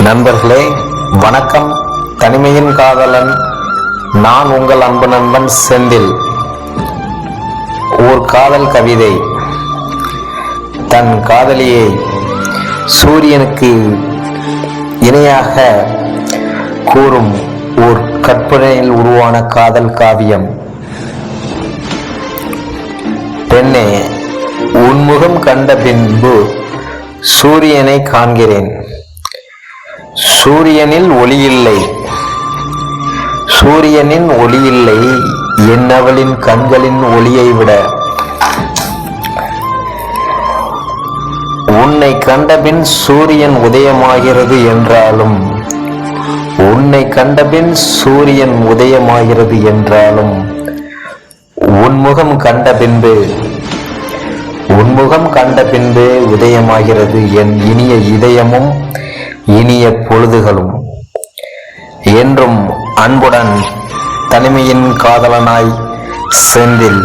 நண்பர்களே வணக்கம். தனிமையின் காதலன் நான் உங்கள் அன்பு நண்பன் செந்தில். ஓர் காதல் கவிதை. தன் காதலியை சூரியனுக்கு இணையாக கூறும் ஓர் கற்பனையில் உருவான காதல் காவியம். பெண்ணே, உன்முகம் கண்ட பின்பு சூரியனை காண்கிறேன். சூரியனில் ஒளியில்லை, சூரியனின் ஒளியில்லை என்னவளின் கண்களின் ஒளியை விட. உன்னை கண்டபின் சூரியன் உதயமாகிறது என்றாலும், உன்னை கண்டபின் சூரியன் உதயமாகிறது என்றாலும், உன்முகம் கண்ட பின்பு உதயமாகிறது என் இனிய இதயமும் இனிய பொழுதுகளும். என்றும் அன்புடன் தனிமையின் காதலனாய் செந்தில்.